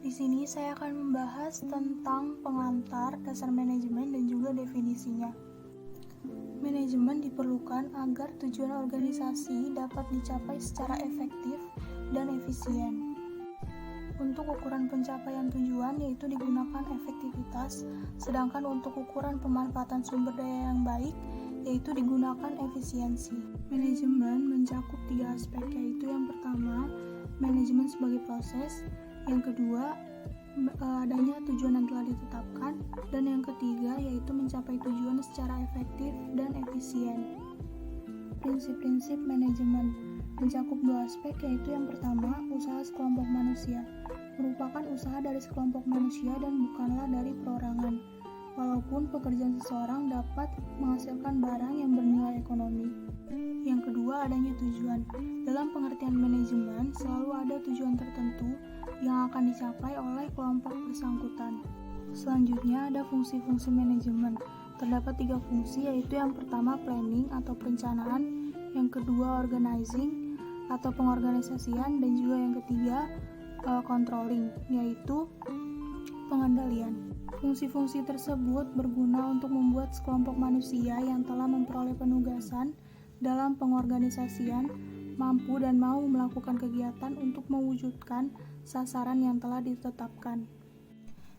Di sini saya akan membahas tentang pengantar, dasar manajemen, dan juga definisinya. Manajemen diperlukan agar tujuan organisasi dapat dicapai secara efektif dan efisien. Untuk ukuran pencapaian tujuan yaitu digunakan efektivitas, sedangkan untuk ukuran pemanfaatan sumber daya yang baik yaitu digunakan efisiensi. Manajemen mencakup 3 aspek, yaitu yang pertama, manajemen sebagai proses, yang kedua, adanya tujuan yang telah ditetapkan, dan yang ketiga yaitu mencapai tujuan secara efektif dan efisien. Prinsip-prinsip manajemen mencakup 2 aspek, yaitu yang pertama, usaha sekelompok manusia, merupakan usaha dari sekelompok manusia dan bukanlah dari perorangan, walaupun pekerjaan seseorang dapat menghasilkan barang yang bernilai ekonomi. Yang kedua, adanya tujuan. Dalam pengertian manajemen, selalu ada tujuan tertentu yang akan dicapai oleh kelompok bersangkutan. Selanjutnya ada fungsi-fungsi manajemen. Terdapat 3 fungsi, yaitu yang pertama planning atau perencanaan, yang kedua organizing atau pengorganisasian, dan juga yang ketiga controlling, yaitu pengendalian. Fungsi-fungsi tersebut berguna untuk membuat sekelompok manusia yang telah memperoleh penugasan dalam pengorganisasian mampu dan mau melakukan kegiatan untuk mewujudkan sasaran yang telah ditetapkan.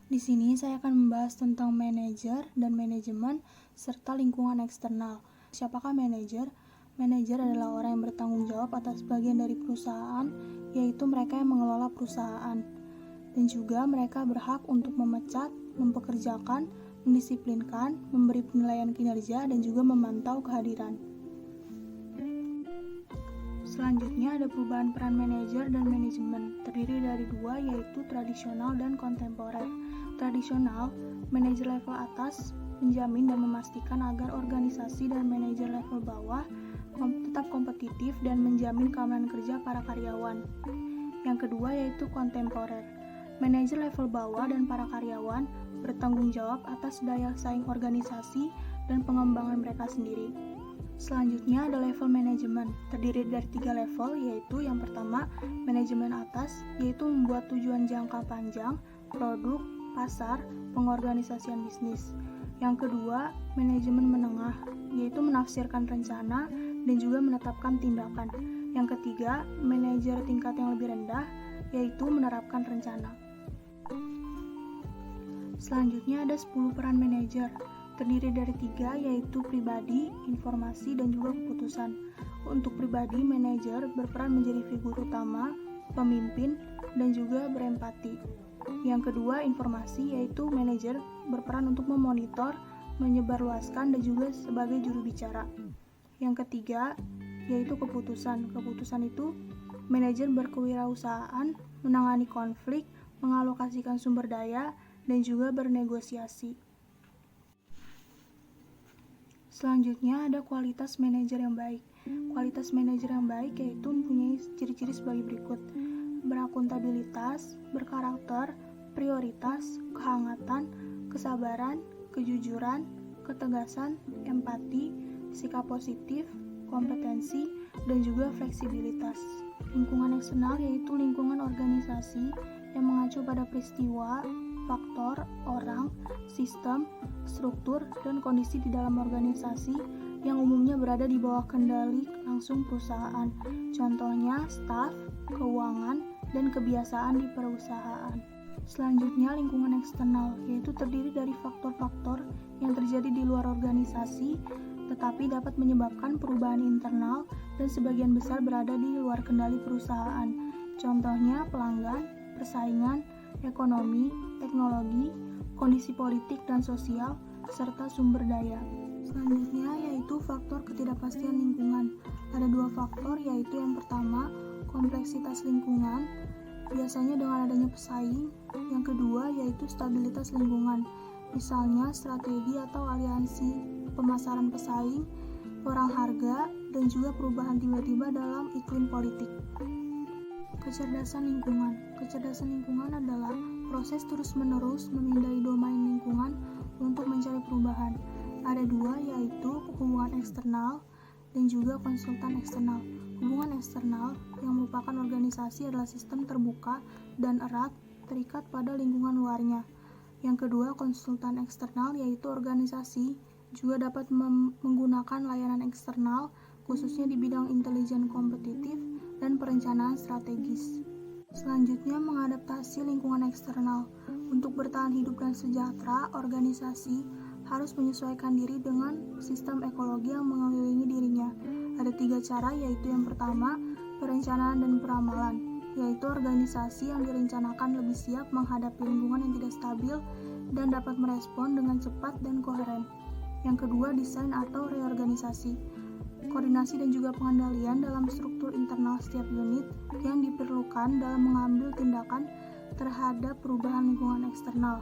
Di sini saya akan membahas tentang manajer dan manajemen serta lingkungan eksternal. Siapakah manajer? Manajer adalah orang yang bertanggung jawab atas bagian dari perusahaan, yaitu mereka yang mengelola perusahaan. Dan juga mereka berhak untuk memecat, mempekerjakan, mendisiplinkan, memberi penilaian kinerja, dan juga memantau kehadiran. Selanjutnya ada perubahan peran manajer dan manajemen, terdiri dari 2, yaitu tradisional dan kontemporer. Tradisional, manajer level atas menjamin dan memastikan agar organisasi dan manajer level bawah tetap kompetitif dan menjamin keamanan kerja para karyawan. Yang kedua yaitu kontemporer. Manajer level bawah dan para karyawan bertanggung jawab atas daya saing organisasi dan pengembangan mereka sendiri. Selanjutnya ada level manajemen, terdiri dari 3 level, yaitu yang pertama, manajemen atas, yaitu membuat tujuan jangka panjang, produk, pasar, pengorganisasian bisnis. Yang kedua, manajemen menengah, yaitu menafsirkan rencana dan juga menetapkan tindakan. Yang ketiga, manajer tingkat yang lebih rendah, yaitu menerapkan rencana. Selanjutnya ada 10 peran manajer, terdiri dari 3, yaitu pribadi, informasi, dan juga keputusan. Untuk pribadi, manajer berperan menjadi figur utama, pemimpin, dan juga berempati. Yang kedua, informasi, yaitu manajer berperan untuk memonitor, menyebarluaskan, dan juga sebagai juru bicara. Yang ketiga, yaitu keputusan. Keputusan itu, manajer berkewirausahaan, menangani konflik, mengalokasikan sumber daya, dan juga bernegosiasi. Selanjutnya ada kualitas manajer yang baik. Kualitas manajer yang baik yaitu mempunyai ciri-ciri sebagai berikut: berakuntabilitas, berkarakter, prioritas, kehangatan, kesabaran, kejujuran, ketegasan, empati, sikap positif, kompetensi, dan juga fleksibilitas. Lingkungan eksternal yaitu lingkungan organisasi yang mengacu pada peristiwa, faktor, orang, sistem, struktur, dan kondisi di dalam organisasi yang umumnya berada di bawah kendali langsung perusahaan. Contohnya, staf, keuangan, dan kebiasaan di perusahaan. Selanjutnya, lingkungan eksternal, yaitu terdiri dari faktor-faktor yang terjadi di luar organisasi, tetapi dapat menyebabkan perubahan internal dan sebagian besar berada di luar kendali perusahaan. Contohnya, pelanggan, persaingan, ekonomi, teknologi, kondisi politik dan sosial, serta sumber daya. Selanjutnya yaitu faktor ketidakpastian lingkungan. Ada 2 faktor, yaitu yang pertama, kompleksitas lingkungan, biasanya dengan adanya pesaing. Yang kedua yaitu stabilitas lingkungan, misalnya strategi atau aliansi pemasaran pesaing, perang harga, dan juga perubahan tiba-tiba dalam iklim politik. Kecerdasan lingkungan. Kecerdasan lingkungan adalah proses terus-menerus memindai domain lingkungan untuk mencari perubahan. Ada 2, yaitu hubungan eksternal dan juga konsultan eksternal. Hubungan eksternal yang merupakan organisasi adalah sistem terbuka dan erat terikat pada lingkungan luarnya. Yang kedua, konsultan eksternal, yaitu organisasi juga dapat menggunakan layanan eksternal, khususnya di bidang intelijen kompetitif dan perencanaan strategis. Selanjutnya, mengadaptasi lingkungan eksternal. Untuk bertahan hidup dan sejahtera, organisasi harus menyesuaikan diri dengan sistem ekologi yang mengelilingi dirinya. Ada 3 cara, yaitu yang pertama, perencanaan dan peramalan, yaitu organisasi yang direncanakan lebih siap menghadapi lingkungan yang tidak stabil dan dapat merespon dengan cepat dan koheren. Yang kedua, desain atau reorganisasi, koordinasi dan juga pengendalian dalam struktur internal setiap unit yang diperlukan dalam mengambil tindakan terhadap perubahan lingkungan eksternal.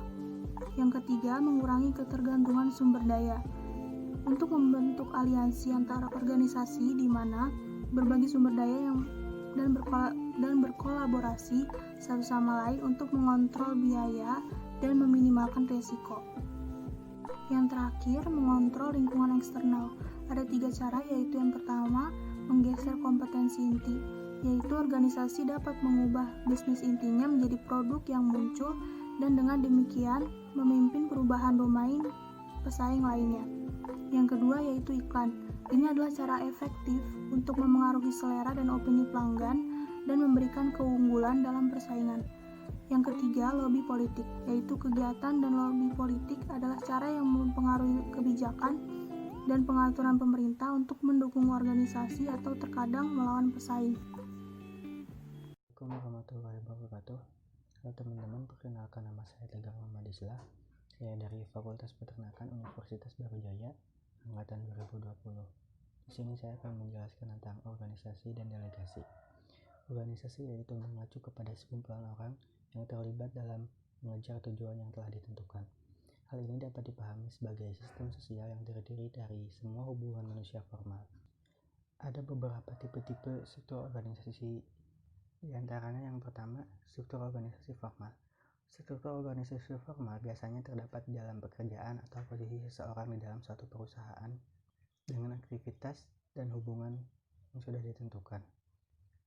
Yang ketiga, mengurangi ketergantungan sumber daya. Untuk membentuk aliansi antara organisasi di mana berbagi sumber daya dan berkolaborasi satu sama lain untuk mengontrol biaya dan meminimalkan risiko. Yang terakhir, mengontrol lingkungan eksternal. Ada 3 cara, yaitu yang pertama, menggeser kompetensi inti, yaitu organisasi dapat mengubah bisnis intinya menjadi produk yang muncul dan dengan demikian memimpin perubahan domain pesaing lainnya. Yang kedua, yaitu iklan. Ini adalah cara efektif untuk memengaruhi selera dan opini pelanggan dan memberikan keunggulan dalam persaingan. Yang ketiga, lobby politik, yaitu kegiatan dan lobby politik adalah cara yang mempengaruhi kebijakan dan pengaturan pemerintah untuk mendukung organisasi atau terkadang melawan pesaing. Assalamualaikum warahmatullahi wabarakatuh. Halo teman-teman, perkenalkan nama saya Tegar Muhammad Islah. Saya dari Fakultas Peternakan Universitas Brawijaya, angkatan 2020. Di sini saya akan menjelaskan tentang organisasi dan delegasi. Organisasi yaitu mengacu kepada sekumpulan orang yang terlibat dalam mengejar tujuan yang telah ditentukan. Hal ini dapat dipahami sebagai sistem sosial yang terdiri dari semua hubungan manusia formal. Ada beberapa tipe-tipe struktur organisasi, di antaranya yang pertama, struktur organisasi formal. Struktur organisasi formal biasanya terdapat di dalam pekerjaan atau posisi seseorang di dalam suatu perusahaan dengan aktivitas dan hubungan yang sudah ditentukan.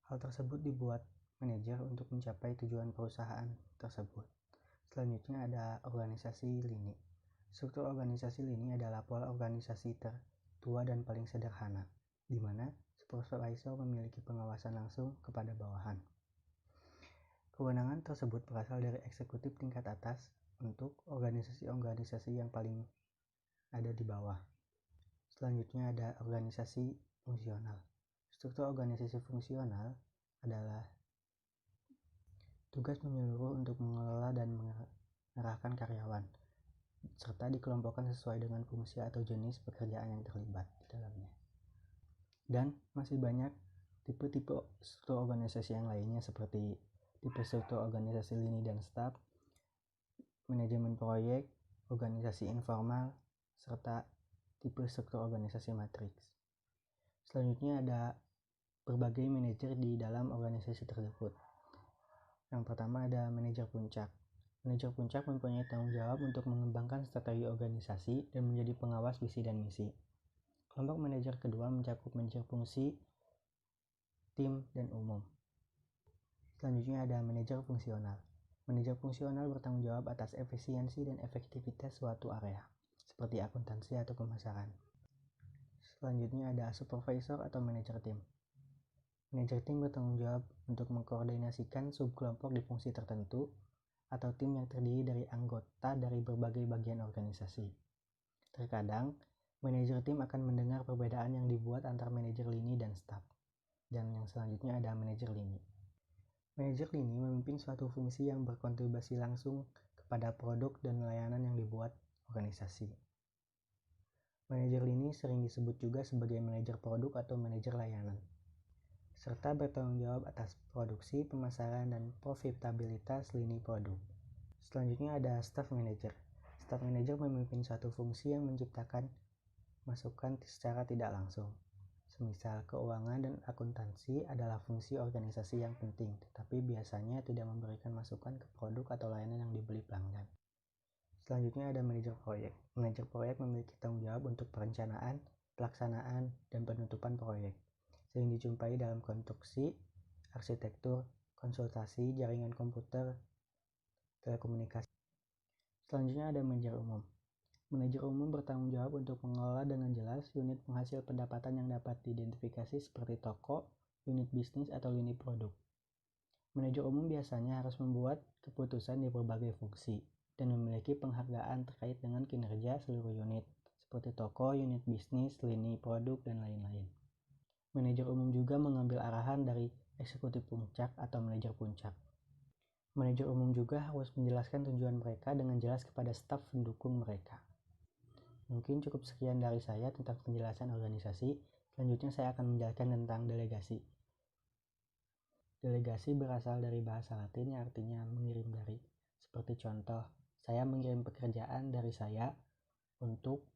Hal tersebut dibuat manajer untuk mencapai tujuan perusahaan tersebut. Selanjutnya ada organisasi lini. Struktur organisasi lini adalah pola organisasi tertua dan paling sederhana, di mana supervisor memiliki pengawasan langsung kepada bawahan. Kewenangan tersebut berasal dari eksekutif tingkat atas untuk organisasi-organisasi yang paling ada di bawah. Selanjutnya ada organisasi fungsional. Struktur organisasi fungsional adalah tugas menyeluruh untuk mengelola dan mengerahkan karyawan, serta dikelompokkan sesuai dengan fungsi atau jenis pekerjaan yang terlibat di dalamnya. Dan masih banyak tipe-tipe struktur organisasi yang lainnya seperti tipe struktur organisasi lini dan staf, manajemen proyek, organisasi informal, serta tipe struktur organisasi matriks. Selanjutnya ada berbagai manajer di dalam organisasi tersebut. Yang pertama ada manajer puncak. Manajer puncak mempunyai tanggung jawab untuk mengembangkan strategi organisasi dan menjadi pengawas visi dan misi. Kelompok manajer kedua mencakup manajer fungsi, tim, dan umum. Selanjutnya ada manajer fungsional. Manajer fungsional bertanggung jawab atas efisiensi dan efektivitas suatu area, seperti akuntansi atau pemasaran. Selanjutnya ada supervisor atau manajer tim. Manajer tim bertanggung jawab untuk mengkoordinasikan subkelompok di fungsi tertentu atau tim yang terdiri dari anggota dari berbagai bagian organisasi. Terkadang, manajer tim akan mendengar perbedaan yang dibuat antar manajer lini dan staf. Dan yang selanjutnya ada manajer lini. Manajer lini memimpin suatu fungsi yang berkontribusi langsung kepada produk dan layanan yang dibuat organisasi. Manajer lini sering disebut juga sebagai manajer produk atau manajer layanan, serta bertanggung jawab atas produksi, pemasaran, dan profitabilitas lini produk. Selanjutnya ada staff manager. Staff manager memimpin suatu fungsi yang menciptakan masukan secara tidak langsung. Semisal keuangan dan akuntansi adalah fungsi organisasi yang penting, tetapi biasanya tidak memberikan masukan ke produk atau layanan yang dibeli pelanggan. Selanjutnya ada manajer proyek. Manajer proyek memiliki tanggung jawab untuk perencanaan, pelaksanaan, dan penutupan proyek. Sering dijumpai dalam konstruksi, arsitektur, konsultasi, jaringan komputer, telekomunikasi. Selanjutnya ada manajer umum. Manajer umum bertanggung jawab untuk mengelola dengan jelas unit penghasil pendapatan yang dapat diidentifikasi seperti toko, unit bisnis, atau lini produk. Manajer umum biasanya harus membuat keputusan di berbagai fungsi dan memiliki penghargaan terkait dengan kinerja seluruh unit, seperti toko, unit bisnis, lini produk, dan lain-lain. Manajer umum juga mengambil arahan dari eksekutif puncak atau manajer puncak. Manajer umum juga harus menjelaskan tujuan mereka dengan jelas kepada staf pendukung mereka. Mungkin cukup sekian dari saya tentang penjelasan organisasi. Selanjutnya saya akan menjelaskan tentang delegasi. Delegasi berasal dari bahasa Latin yang artinya mengirim dari. Seperti contoh, saya mengirim pekerjaan dari saya untuk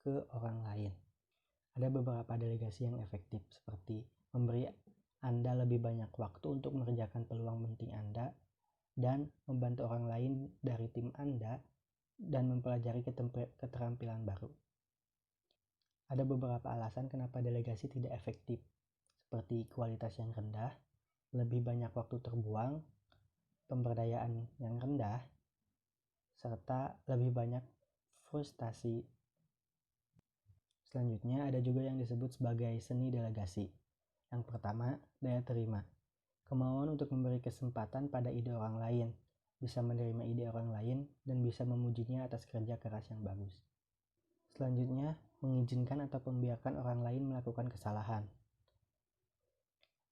ke orang lain. Ada beberapa delegasi yang efektif, seperti memberi Anda lebih banyak waktu untuk mengerjakan peluang penting Anda dan membantu orang lain dari tim Anda dan mempelajari keterampilan baru. Ada beberapa alasan kenapa delegasi tidak efektif, seperti kualitas yang rendah, lebih banyak waktu terbuang, pemberdayaan yang rendah, serta lebih banyak frustasi. Selanjutnya ada juga yang disebut sebagai seni delegasi. Yang pertama, daya terima. Kemauan untuk memberi kesempatan pada ide orang lain, bisa menerima ide orang lain, dan bisa memujinya atas kerja keras yang bagus. Selanjutnya, mengizinkan atau membiarkan orang lain melakukan kesalahan.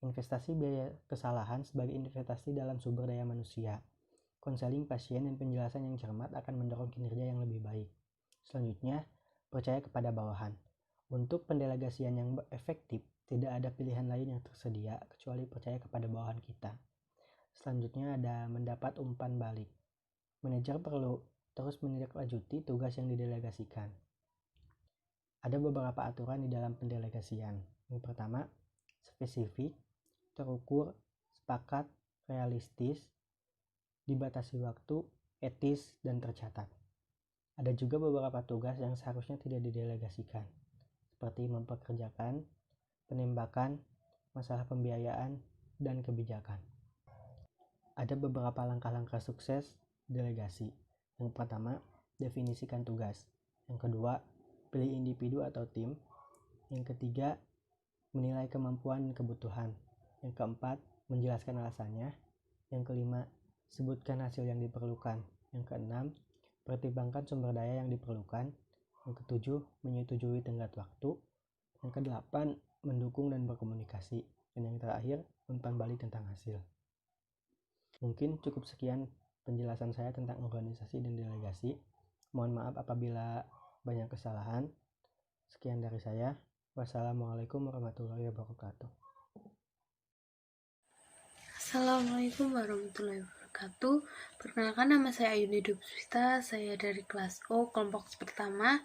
Investasi biaya kesalahan sebagai investasi dalam sumber daya manusia. Konseling pasien dan penjelasan yang cermat akan mendorong kinerja yang lebih baik. Selanjutnya, percaya kepada bawahan. Untuk pendelegasian yang efektif, tidak ada pilihan lain yang tersedia kecuali percaya kepada bawahan kita. Selanjutnya ada mendapat umpan balik. Manajer perlu terus menindaklanjuti tugas yang didelegasikan. Ada beberapa aturan di dalam pendelegasian. Yang pertama, spesifik, terukur, sepakat, realistis, dibatasi waktu, etis, dan tercatat. Ada juga beberapa tugas yang seharusnya tidak didelegasikan, seperti mempekerjakan, penembakan, masalah pembiayaan, dan kebijakan. Ada beberapa langkah-langkah sukses delegasi. Yang pertama, definisikan tugas. Yang kedua, pilih individu atau tim. Yang ketiga, menilai kemampuan dan kebutuhan. Yang keempat, menjelaskan alasannya. Yang kelima, sebutkan hasil yang diperlukan. Yang keenam, pertimbangkan sumber daya yang diperlukan. Yang ketujuh, menyetujui tenggat waktu. Yang kedelapan, mendukung dan berkomunikasi. Dan yang terakhir, umpan balik tentang hasil. Mungkin cukup sekian penjelasan saya tentang organisasi dan delegasi. Mohon maaf apabila banyak kesalahan. Sekian dari saya. Wassalamualaikum warahmatullahi wabarakatuh. Assalamualaikum warahmatullahi wabarakatuh. Perkenalkan, nama saya Ayuni Dubswita. Saya dari kelas O, kelompok pertama.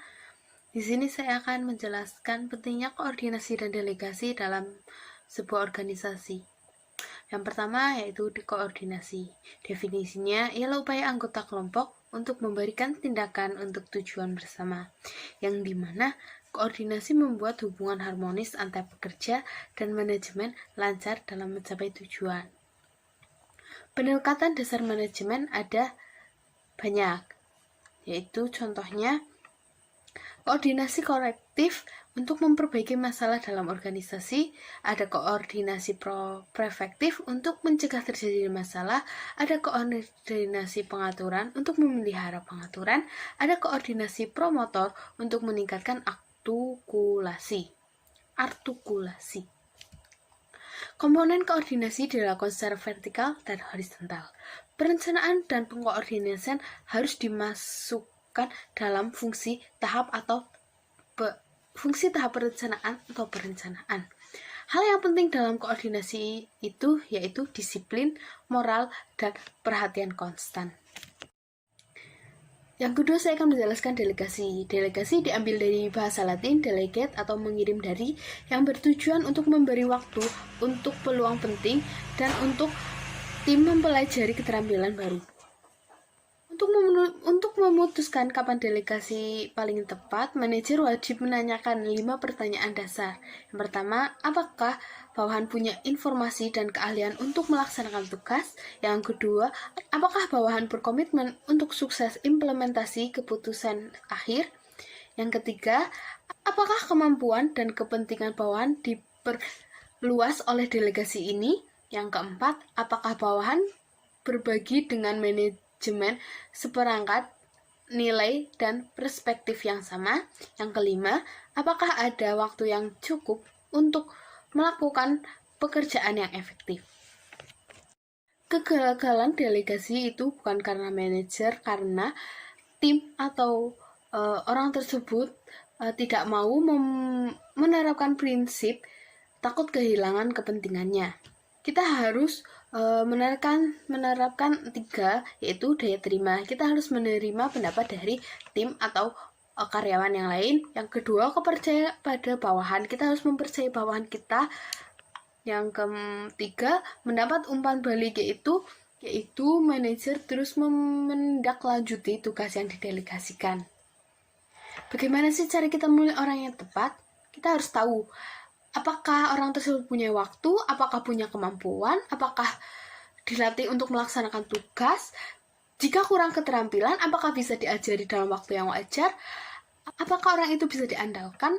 Di sini saya akan menjelaskan pentingnya koordinasi dan delegasi dalam sebuah organisasi. Yang pertama yaitu koordinasi. Definisinya ialah upaya anggota kelompok untuk memberikan tindakan untuk tujuan bersama, yang dimana koordinasi membuat hubungan harmonis antar pekerja dan manajemen lancar dalam mencapai tujuan. Pendekatan dasar manajemen ada banyak, yaitu contohnya koordinasi kolektif untuk memperbaiki masalah dalam organisasi, ada koordinasi prefektif untuk mencegah terjadi masalah, ada koordinasi pengaturan untuk memelihara pengaturan, ada koordinasi promotor untuk meningkatkan artikulasi. Komponen koordinasi dilakukan secara vertikal dan horizontal. Perencanaan dan pengkoordinasian harus dimasukkan dalam fungsi tahap perencanaan. Hal yang penting dalam koordinasi itu yaitu disiplin, moral, dan perhatian konstan. Yang kedua, saya akan menjelaskan delegasi. Delegasi diambil dari bahasa Latin delegate atau mengirim dari, yang bertujuan untuk memberi waktu untuk peluang penting dan untuk tim mempelajari keterampilan baru. Untuk memutuskan kapan delegasi paling tepat, manajer wajib menanyakan 5 pertanyaan dasar. Yang pertama, apakah bawahan punya informasi dan keahlian untuk melaksanakan tugas? Yang kedua, apakah bawahan berkomitmen untuk sukses implementasi keputusan akhir? Yang ketiga, apakah kemampuan dan kepentingan bawahan diperluas oleh delegasi ini? Yang keempat, apakah bawahan berbagi dengan manajemen seperangkat nilai dan perspektif yang sama? Yang kelima, apakah ada waktu yang cukup untuk melakukan pekerjaan yang efektif? Kegagalan delegasi itu bukan karena manajer, karena tim atau orang tersebut tidak mau menerapkan prinsip takut kehilangan kepentingannya. Kita harus menerapkan 3, yaitu daya terima. Kita harus menerima pendapat dari tim atau karyawan yang lain. Yang kedua, kepercayaan pada bawahan. Kita harus mempercayai bawahan kita. Yang ketiga, mendapat umpan balik, yaitu manajer terus menindaklanjuti tugas yang didelegasikan. Bagaimana sih cara kita memilih orang yang tepat? Kita harus tahu apakah orang tersebut punya waktu, apakah punya kemampuan, apakah dilatih untuk melaksanakan tugas. Jika kurang keterampilan, apakah bisa diajari dalam waktu yang wajar? Apakah orang itu bisa diandalkan?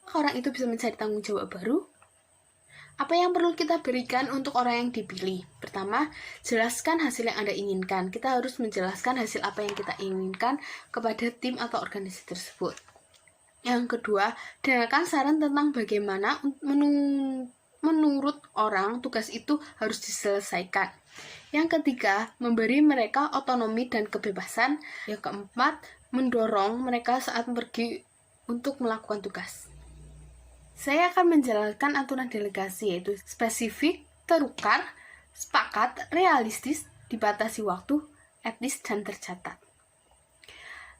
Apakah orang itu bisa mencari tanggung jawab baru? Apa yang perlu kita berikan untuk orang yang dipilih? Pertama, jelaskan hasil yang Anda inginkan. Kita harus menjelaskan hasil apa yang kita inginkan kepada tim atau organisasi tersebut. Yang kedua, dengarkan saran tentang bagaimana menurut orang tugas itu harus diselesaikan. Yang ketiga, memberi mereka otonomi dan kebebasan. Yang keempat, mendorong mereka saat pergi untuk melakukan tugas. Saya akan menjalankan aturan delegasi, yaitu spesifik, terukar, sepakat, realistis, dibatasi waktu, etis, dan tercatat.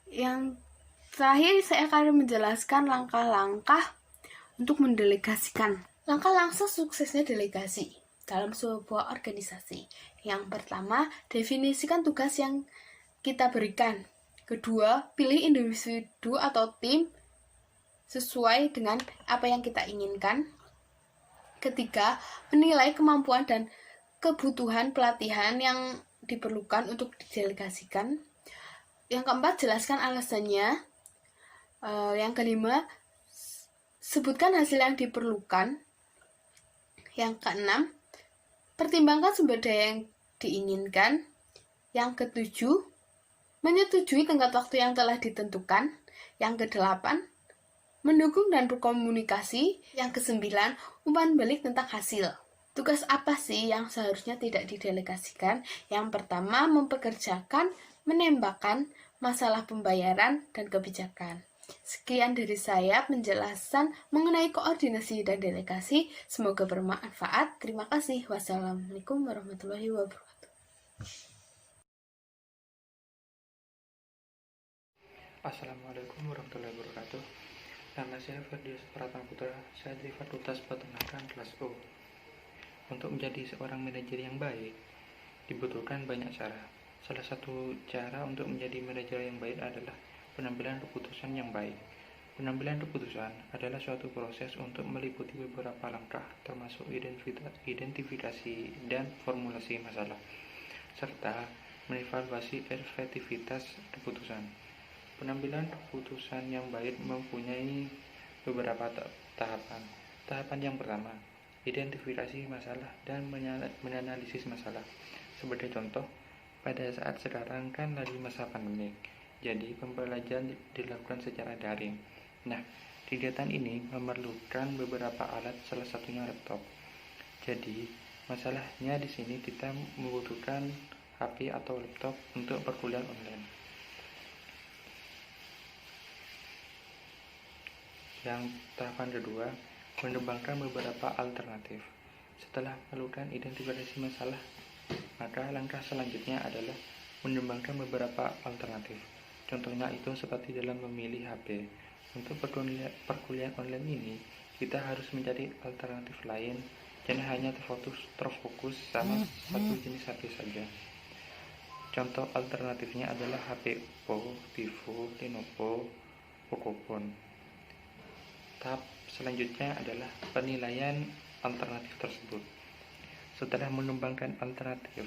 Yang terakhir, saya akan menjelaskan langkah-langkah untuk mendelegasikan. Langkah-langkah suksesnya delegasi dalam sebuah organisasi. Yang pertama, definisikan tugas yang kita berikan. Kedua, pilih individu atau tim sesuai dengan apa yang kita inginkan. Ketiga, menilai kemampuan dan kebutuhan pelatihan yang diperlukan untuk didelegasikan. Yang keempat, jelaskan alasannya. Yang kelima, sebutkan hasil yang diperlukan. Yang keenam, pertimbangkan sumber daya yang diinginkan. Yang ketujuh, menyetujui tenggat waktu yang telah ditentukan. Yang kedelapan, mendukung dan berkomunikasi. Yang kesembilan, umpan balik tentang hasil. Tugas apa sih yang seharusnya tidak didelegasikan? Yang pertama, mempekerjakan, menembakkan, masalah pembayaran, dan kebijakan. Sekian dari saya penjelasan mengenai koordinasi dan delegasi. Semoga bermanfaat. Terima kasih. Wassalamualaikum warahmatullahi wabarakatuh. Assalamualaikum warahmatullahi wabarakatuh. Nama saya Ferdius Pratama Putra. Saya dari Fakultas Peternakan kelas O. Untuk menjadi seorang manajer yang baik, dibutuhkan banyak cara. Salah satu cara untuk menjadi manajer yang baik adalah pengambilan keputusan yang baik. Pengambilan keputusan adalah suatu proses untuk meliputi beberapa langkah, termasuk identifikasi dan formulasi masalah, serta mengevaluasi efektivitas keputusan. Pengambilan keputusan yang baik mempunyai beberapa tahapan. Tahapan yang pertama, identifikasi masalah dan menganalisis masalah. Sebagai contoh, pada saat sekarang kan lagi masa pandemik, jadi pembelajaran dilakukan secara daring. Nah, kegiatan ini memerlukan beberapa alat, salah satunya laptop. Jadi, masalahnya di sini kita membutuhkan HP atau laptop untuk perkuliahan online. Yang tahapan kedua, mengembangkan beberapa alternatif. Setelah melakukan identifikasi masalah, maka langkah selanjutnya adalah mengembangkan beberapa alternatif. Contohnya itu seperti dalam memilih HP. Untuk perkuliahan online ini, kita harus mencari alternatif lain, jangan hanya terfokus sama satu jenis HP saja. Contoh alternatifnya adalah HP Oppo, Vivo, Lenovo, Pocophone. Tahap selanjutnya adalah penilaian alternatif tersebut. Setelah mengembangkan alternatif,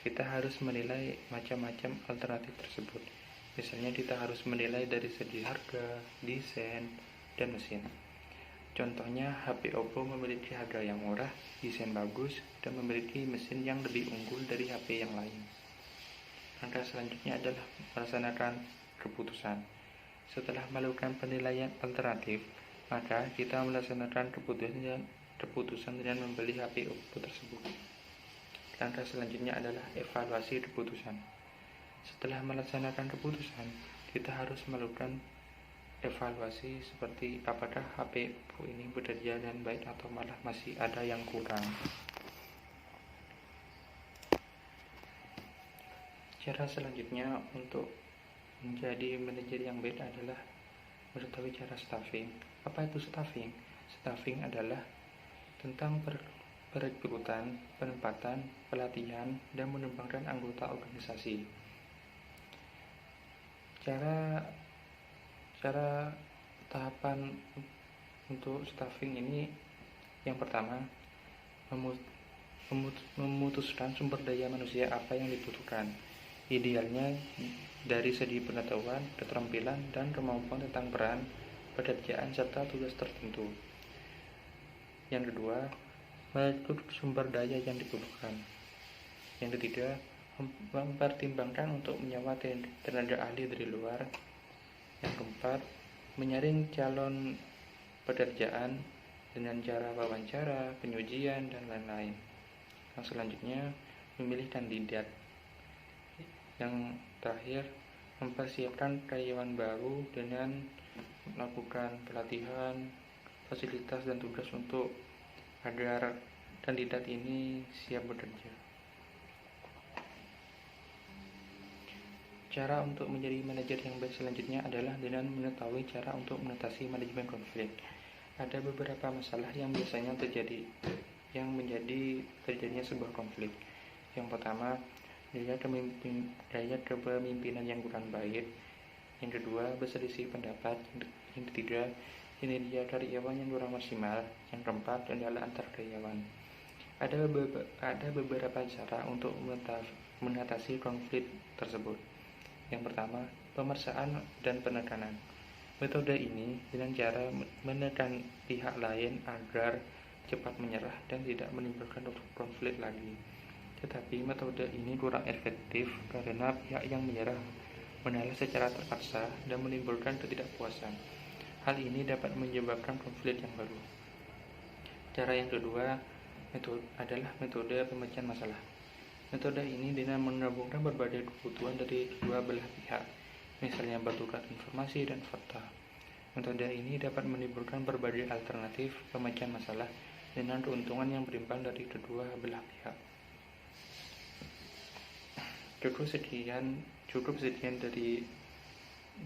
kita harus menilai macam-macam alternatif tersebut. Misalnya kita harus menilai dari segi harga, desain, dan mesin. Contohnya HP Oppo memiliki harga yang murah, desain bagus, dan memiliki mesin yang lebih unggul dari HP yang lain. Langkah selanjutnya adalah melaksanakan keputusan. Setelah melakukan penilaian alternatif, maka kita melaksanakan keputusan dengan membeli HP Oppo tersebut. Langkah selanjutnya adalah evaluasi keputusan. Setelah melaksanakan keputusan, kita harus melakukan evaluasi seperti apakah HP Oppo ini bekerja dengan baik atau malah masih ada yang kurang. Cara selanjutnya untuk menjadi manajer yang baik adalah mengetahui cara staffing. Apa itu staffing? Staffing adalah tentang perekrutan, penempatan, pelatihan, dan mengembangkan anggota organisasi. Cara tahapan untuk staffing ini, yang pertama, memutuskan sumber daya manusia apa yang dibutuhkan. Idealnya dari segi pengetahuan, keterampilan, dan kemampuan tentang peran, pekerjaan, serta tugas tertentu. Yang kedua, merekrut sumber daya yang dibutuhkan. Yang ketiga, mempertimbangkan untuk menyewa tenaga ahli dari luar. Yang keempat, menyaring calon pekerjaan dengan cara wawancara, pengujian, dan lain-lain. Yang selanjutnya, memilih kandidat. Yang terakhir, mempersiapkan karyawan baru dengan melakukan pelatihan, fasilitas, dan tugas untuk agar kandidat ini siap bekerja. Cara untuk menjadi manajer yang baik selanjutnya adalah dengan mengetahui cara untuk mengatasi manajemen konflik. Ada beberapa masalah yang biasanya terjadi yang menjadi terjadinya sebuah konflik. Yang pertama, gaya kepemimpinan yang kurang baik. Yang kedua, berselisih pendapat. Yang ketiga, kinerja karyawan yang kurang maksimal. Yang keempat, kendala antar karyawan. Ada beberapa cara untuk mengatasi konflik tersebut. Yang pertama, pemaksaan dan penekanan. Metode ini dengan cara menekan pihak lain agar cepat menyerah dan tidak menimbulkan konflik lagi. Tetapi metode ini kurang efektif karena pihak yang menyerah mengalah secara terpaksa dan menimbulkan ketidakpuasan. Hal ini dapat menyebabkan konflik yang baru. Cara yang kedua adalah metode pemecahan masalah. Metode ini dengan menggabungkan berbagai kebutuhan dari kedua belah pihak, misalnya bertukar informasi dan fakta. Metode ini dapat menimbulkan berbagai alternatif pemecahan masalah dengan keuntungan yang berimbang dari kedua belah pihak. Cukup sekian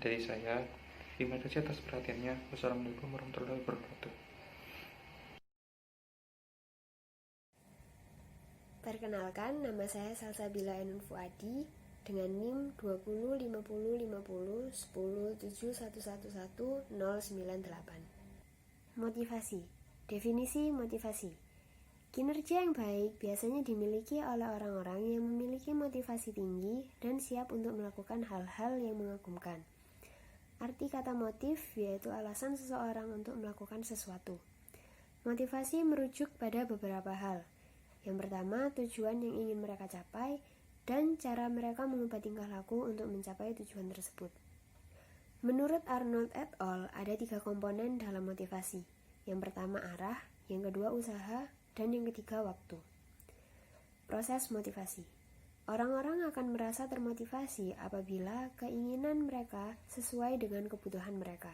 dari saya. Terima kasih atas perhatiannya. Wassalamualaikum warahmatullahi wabarakatuh. Perkenalkan, nama saya Salsabila Ainun Fuadi dengan NIM 2050501071111098. Motivasi. Definisi motivasi. Kinerja yang baik biasanya dimiliki oleh orang-orang yang memiliki motivasi tinggi dan siap untuk melakukan hal-hal yang mengagumkan. Arti kata motif yaitu alasan seseorang untuk melakukan sesuatu. Motivasi merujuk pada beberapa hal. Yang pertama, tujuan yang ingin mereka capai dan cara mereka mengubah tingkah laku untuk mencapai tujuan tersebut. Menurut Arnold et al., ada 3 komponen dalam motivasi. Yang pertama arah, yang kedua usaha, dan yang ketiga waktu. Proses motivasi. Orang-orang akan merasa termotivasi apabila keinginan mereka sesuai dengan kebutuhan mereka.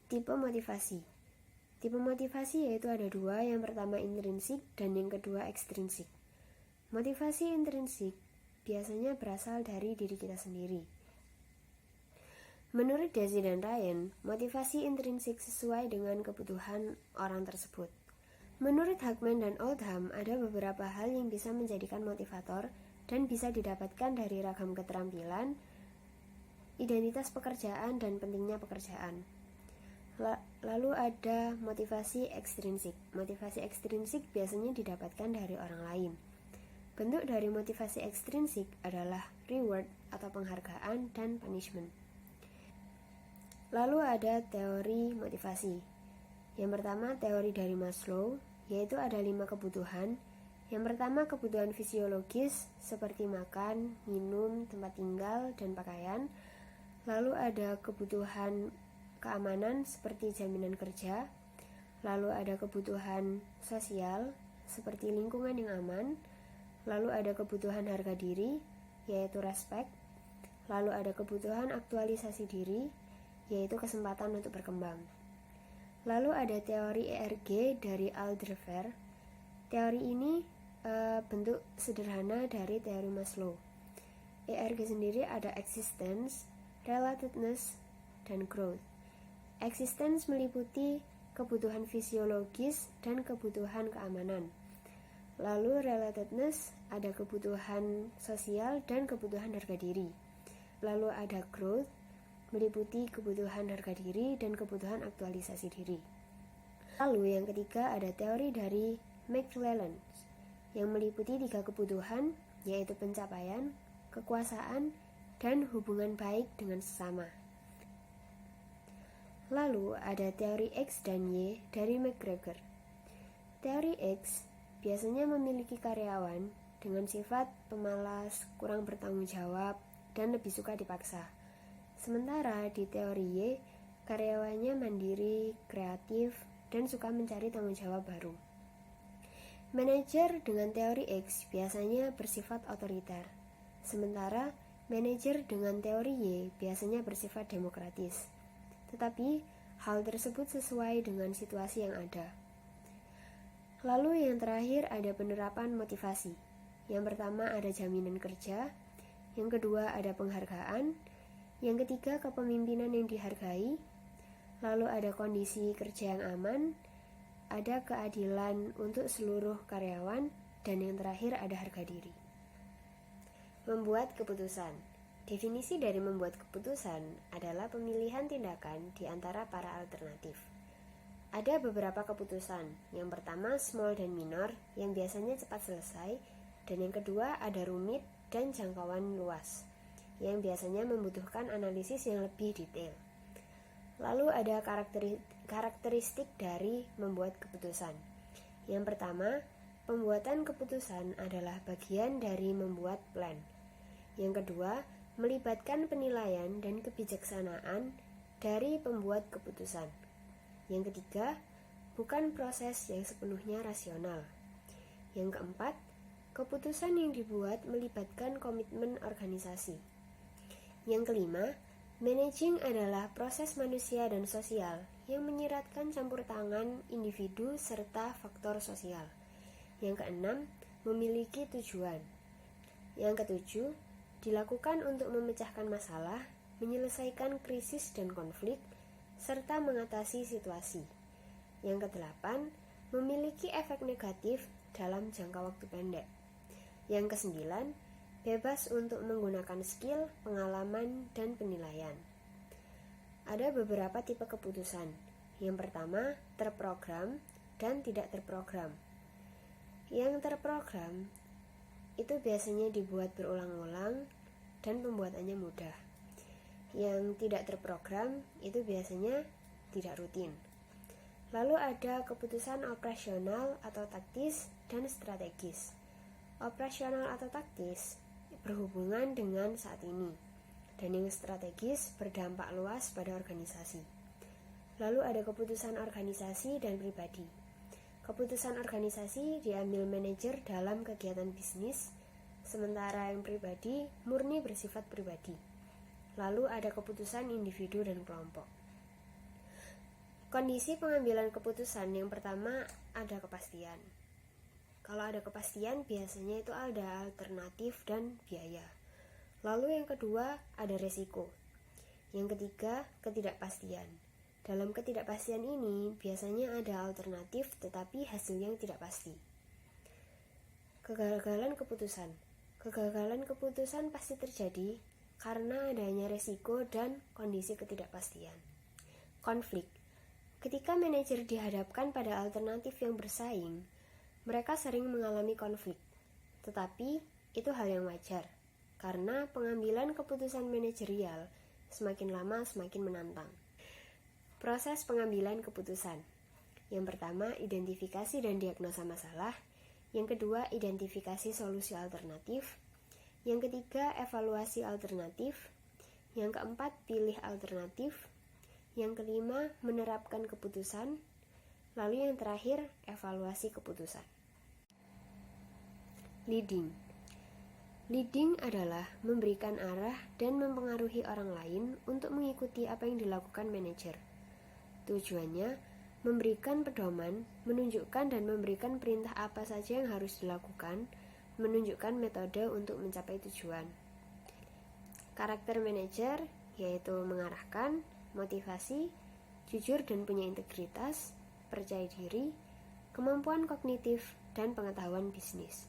Tipe motivasi. Tipe motivasi yaitu ada 2, yang pertama intrinsik dan yang kedua ekstrinsik. Motivasi intrinsik biasanya berasal dari diri kita sendiri. Menurut Daisy dan Ryan, motivasi intrinsik sesuai dengan kebutuhan orang tersebut. Menurut Hackman dan Oldham, ada beberapa hal yang bisa menjadikan motivator dan bisa didapatkan dari ragam keterampilan, identitas pekerjaan, dan pentingnya pekerjaan. Lalu ada motivasi ekstrinsik. Motivasi ekstrinsik biasanya didapatkan dari orang lain. Bentuk dari motivasi ekstrinsik adalah reward atau penghargaan dan punishment. Lalu ada teori motivasi. Yang pertama teori dari Maslow, yaitu ada 5 kebutuhan. Yang pertama kebutuhan fisiologis seperti makan, minum, tempat tinggal, dan pakaian. Lalu ada kebutuhan keamanan seperti jaminan kerja. Lalu ada kebutuhan sosial seperti lingkungan yang aman. Lalu ada kebutuhan harga diri, yaitu respect. Lalu ada kebutuhan aktualisasi diri, yaitu kesempatan untuk berkembang. Lalu ada teori ERG dari Alderfer. Teori ini bentuk sederhana dari teori Maslow. ERG sendiri ada existence, relatedness, dan growth. Existence meliputi kebutuhan fisiologis dan kebutuhan keamanan. Lalu relatedness ada kebutuhan sosial dan kebutuhan harga diri. Lalu ada growth meliputi kebutuhan harga diri dan kebutuhan aktualisasi diri. Lalu yang ketiga ada teori dari McClellan yang meliputi 3 kebutuhan, yaitu pencapaian, kekuasaan, dan hubungan baik dengan sesama. Lalu ada teori X dan Y dari McGregor. Teori X biasanya memiliki karyawan dengan sifat pemalas, kurang bertanggung jawab, dan lebih suka dipaksa. Sementara di teori Y, karyawannya mandiri, kreatif, dan suka mencari tanggung jawab baru. Manajer dengan teori X biasanya bersifat otoriter, sementara manajer dengan teori Y biasanya bersifat demokratis. Tetapi, hal tersebut sesuai dengan situasi yang ada. Lalu yang terakhir ada penerapan motivasi. Yang pertama ada jaminan kerja, yang kedua ada penghargaan, yang ketiga kepemimpinan yang dihargai, lalu ada kondisi kerja yang aman, ada keadilan untuk seluruh karyawan, dan yang terakhir ada harga diri. Membuat keputusan. Definisi dari membuat keputusan adalah pemilihan tindakan di antara para alternatif. Ada beberapa keputusan. Yang pertama small dan minor yang biasanya cepat selesai, dan yang kedua ada rumit dan jangkauan luas yang biasanya membutuhkan analisis yang lebih detail. Lalu ada karakteristik dari membuat keputusan. Yang pertama, pembuatan keputusan adalah bagian dari membuat plan. Yang kedua, melibatkan penilaian dan kebijaksanaan dari pembuat keputusan. Yang ketiga, bukan proses yang sepenuhnya rasional. Yang keempat, keputusan yang dibuat melibatkan komitmen organisasi. Yang kelima, managing adalah proses manusia dan sosial yang menyiratkan campur tangan individu serta faktor sosial. Yang keenam, memiliki tujuan. Yang ketujuh, dilakukan untuk memecahkan masalah, menyelesaikan krisis dan konflik, serta mengatasi situasi. Yang kedelapan, memiliki efek negatif dalam jangka waktu pendek. Yang kesembilan, bebas untuk menggunakan skill, pengalaman, dan penilaian. Ada beberapa tipe keputusan. Yang pertama, terprogram dan tidak terprogram. Yang terprogram itu biasanya dibuat berulang-ulang dan pembuatannya mudah. Yang tidak terprogram itu biasanya tidak rutin. Lalu ada keputusan operasional atau taktis dan strategis. Operasional atau taktis berhubungan dengan saat ini, dan yang strategis berdampak luas pada organisasi. Lalu ada keputusan organisasi dan pribadi. Keputusan organisasi diambil manajer dalam kegiatan bisnis, sementara yang pribadi murni bersifat pribadi. Lalu ada keputusan individu dan kelompok. Kondisi pengambilan keputusan yang pertama ada kepastian. Kalau ada kepastian biasanya itu ada alternatif dan biaya. Lalu yang kedua ada resiko. Yang ketiga ketidakpastian. Dalam ketidakpastian ini biasanya ada alternatif tetapi hasilnya tidak pasti. Kegagalan keputusan. Kegagalan keputusan pasti terjadi karena adanya resiko dan kondisi ketidakpastian. Konflik. Ketika manajer dihadapkan pada alternatif yang bersaing, mereka sering mengalami konflik. Tetapi itu hal yang wajar, karena pengambilan keputusan manajerial semakin lama semakin menantang. Proses pengambilan keputusan. Yang pertama, identifikasi dan diagnosa masalah. Yang kedua, identifikasi solusi alternatif. Yang ketiga, evaluasi alternatif. Yang keempat, pilih alternatif. Yang kelima, menerapkan keputusan. Lalu yang terakhir, evaluasi keputusan. Leading. Leading adalah memberikan arah dan mempengaruhi orang lain untuk mengikuti apa yang dilakukan manajer. Tujuannya, memberikan pedoman, menunjukkan dan memberikan perintah apa saja yang harus dilakukan, menunjukkan metode untuk mencapai tujuan. Karakter manajer yaitu mengarahkan, motivasi, jujur dan punya integritas, percaya diri, kemampuan kognitif, dan pengetahuan bisnis.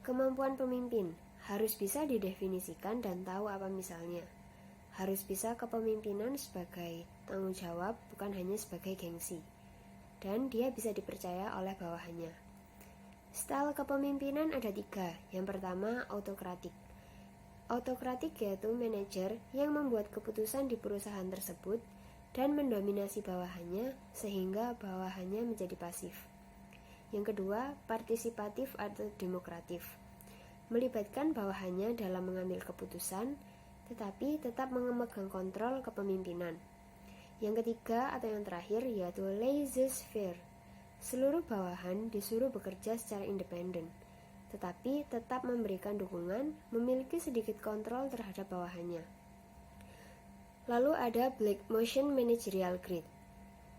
Kemampuan pemimpin harus bisa didefinisikan dan tahu apa misalnya. Harus bisa kepemimpinan sebagai tanggung jawab, bukan hanya sebagai gengsi. Dan dia bisa dipercaya oleh bawahannya. Style kepemimpinan ada 3. Yang pertama, autokratik. Autokratik yaitu manajer yang membuat keputusan di perusahaan tersebut dan mendominasi bawahannya sehingga bawahannya menjadi pasif. Yang kedua, partisipatif atau demokratif. Melibatkan bawahannya dalam mengambil keputusan, tetapi tetap memegang kontrol kepemimpinan. Yang ketiga atau yang terakhir yaitu laissez-faire. Seluruh bawahan disuruh bekerja secara independen, tetapi tetap memberikan dukungan, memiliki sedikit kontrol terhadap bawahannya. Lalu ada Black Motion Managerial Grid.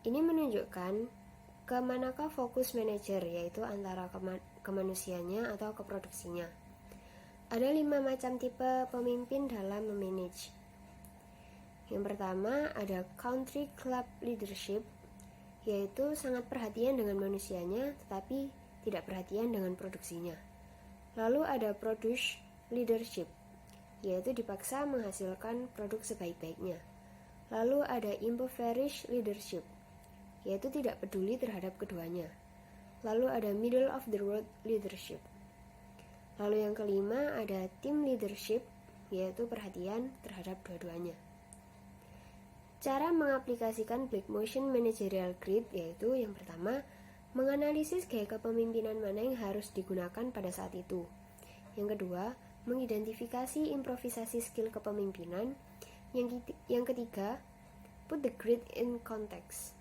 Ini menunjukkan ke manakah fokus manajer, yaitu antara kemanusianya atau keproduksinya. Ada 5 macam tipe pemimpin dalam memanage. Yang pertama ada Country Club Leadership, yaitu sangat perhatian dengan manusianya tetapi tidak perhatian dengan produksinya. Lalu ada Produce Leadership, yaitu dipaksa menghasilkan produk sebaik-baiknya. Lalu ada Impoverished Leadership, yaitu tidak peduli terhadap keduanya. Lalu ada Middle of the Road Leadership. Lalu yang kelima ada Team Leadership, yaitu perhatian terhadap dua-duanya. Cara mengaplikasikan Black Motion Managerial Grid yaitu yang pertama, menganalisis gaya kepemimpinan mana yang harus digunakan pada saat itu. Yang kedua, mengidentifikasi improvisasi skill kepemimpinan. Yang ketiga, put the grid in context.